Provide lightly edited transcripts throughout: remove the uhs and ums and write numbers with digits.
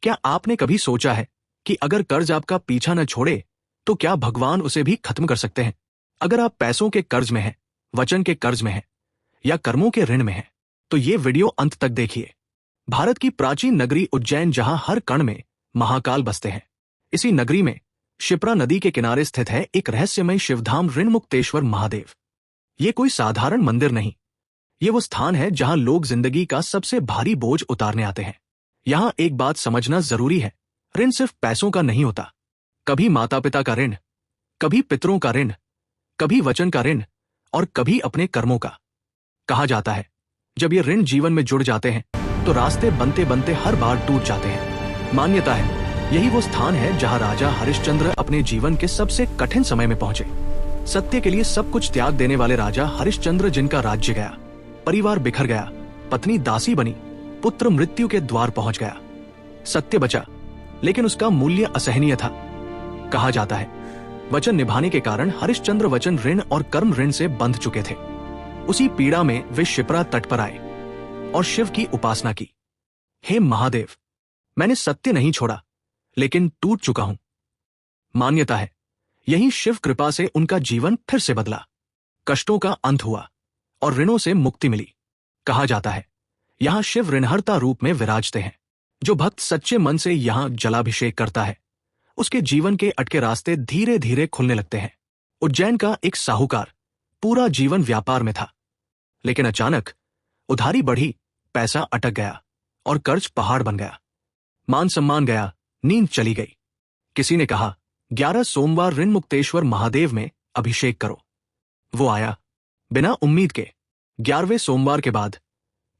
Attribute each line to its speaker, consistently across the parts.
Speaker 1: क्या आपने कभी सोचा है कि अगर कर्ज आपका पीछा न छोड़े तो क्या भगवान उसे भी खत्म कर सकते हैं? अगर आप पैसों के कर्ज में हैं, वचन के कर्ज में हैं या कर्मों के ऋण में हैं, तो ये वीडियो अंत तक देखिए। भारत की प्राचीन नगरी उज्जैन, जहां हर कण में महाकाल बसते हैं, इसी नगरी में शिप्रा नदी के किनारे स्थित है एक रहस्यमय शिवधाम ऋणमुक्तेश्वर महादेव। ये कोई साधारण मंदिर नहीं, ये वो स्थान है जहां लोग जिंदगी का सबसे भारी बोझ उतारने आते हैं। यहां एक बात समझना जरूरी है, ऋण सिर्फ पैसों का नहीं होता। कभी माता पिता का ऋण, कभी पितरों का ऋण, कभी वचन का ऋण और कभी अपने कर्मों का। कहा जाता है जब ये ऋण जीवन में जुड़ जाते हैं तो रास्ते बनते बनते हर बार टूट जाते हैं। मान्यता है यही वो स्थान है जहां राजा हरिश्चंद्र अपने जीवन के सबसे कठिन समय में पहुंचे। सत्य के लिए सब कुछ त्याग देने वाले राजा हरिश्चंद्र, जिनका राज्य गया, परिवार बिखर गया, पत्नी दासी बनी, पुत्र मृत्यु के द्वार पहुंच गया। सत्य बचा, लेकिन उसका मूल्य असहनीय था। कहा जाता है वचन निभाने के कारण हरिश्चंद्र वचन ऋण और कर्म ऋण से बंध चुके थे। उसी पीड़ा में वे शिप्रा तट पर आए और शिव की उपासना की। हे महादेव, मैंने सत्य नहीं छोड़ा, लेकिन टूट चुका हूं। मान्यता है यही शिव कृपा से उनका जीवन फिर से बदला, कष्टों का अंत हुआ और ऋणों से मुक्ति मिली। कहा जाता है यहां शिव ऋणहर्ता रूप में विराजते हैं। जो भक्त सच्चे मन से यहां जलाभिषेक करता है, उसके जीवन के अटके रास्ते धीरे धीरे खुलने लगते हैं। उज्जैन का एक साहूकार पूरा जीवन व्यापार में था, लेकिन अचानक उधारी बढ़ी, पैसा अटक गया और कर्ज पहाड़ बन गया। मान सम्मान गया, नींद चली गई। किसी ने कहा 11 सोमवार ऋणमुक्तेश्वर महादेव में अभिषेक करो। वो आया बिना उम्मीद के। 11वें सोमवार के बाद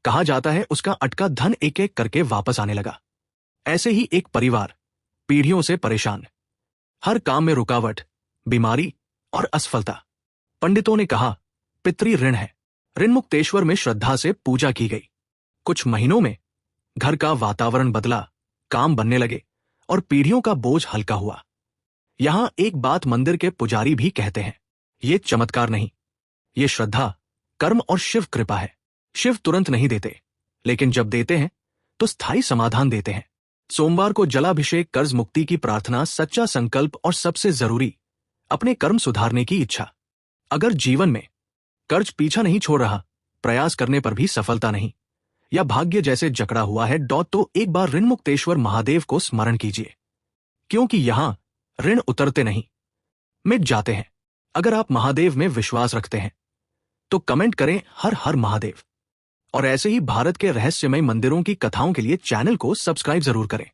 Speaker 1: कहा जाता है उसका अटका धन एक एक करके वापस आने लगा। ऐसे ही एक परिवार पीढ़ियों से परेशान, हर काम में रुकावट, बीमारी और असफलता। पंडितों ने कहा पितृ ऋण है। ऋणमुक्तेश्वर में श्रद्धा से पूजा की गई। कुछ महीनों में घर का वातावरण बदला, काम बनने लगे और पीढ़ियों का बोझ हल्का हुआ। यहां एक बात मंदिर के पुजारी भी कहते हैं, ये चमत्कार नहीं, ये श्रद्धा, कर्म और शिव कृपा है। शिव तुरंत नहीं देते, लेकिन जब देते हैं तो स्थायी समाधान देते हैं। सोमवार को जलाभिषेक, कर्ज मुक्ति की प्रार्थना, सच्चा संकल्प और सबसे जरूरी अपने कर्म सुधारने की इच्छा। अगर जीवन में कर्ज पीछा नहीं छोड़ रहा, प्रयास करने पर भी सफलता नहीं, या भाग्य जैसे जकड़ा हुआ है तो एक बार ऋणमुक्तेश्वर महादेव को स्मरण कीजिए, क्योंकि यहां ऋण उतरते नहीं, मिट जाते हैं। अगर आप महादेव में विश्वास रखते हैं तो कमेंट करें हर हर महादेव। और ऐसे ही भारत के रहस्यमय मंदिरों की कथाओं के लिए चैनल को सब्सक्राइब जरूर करें।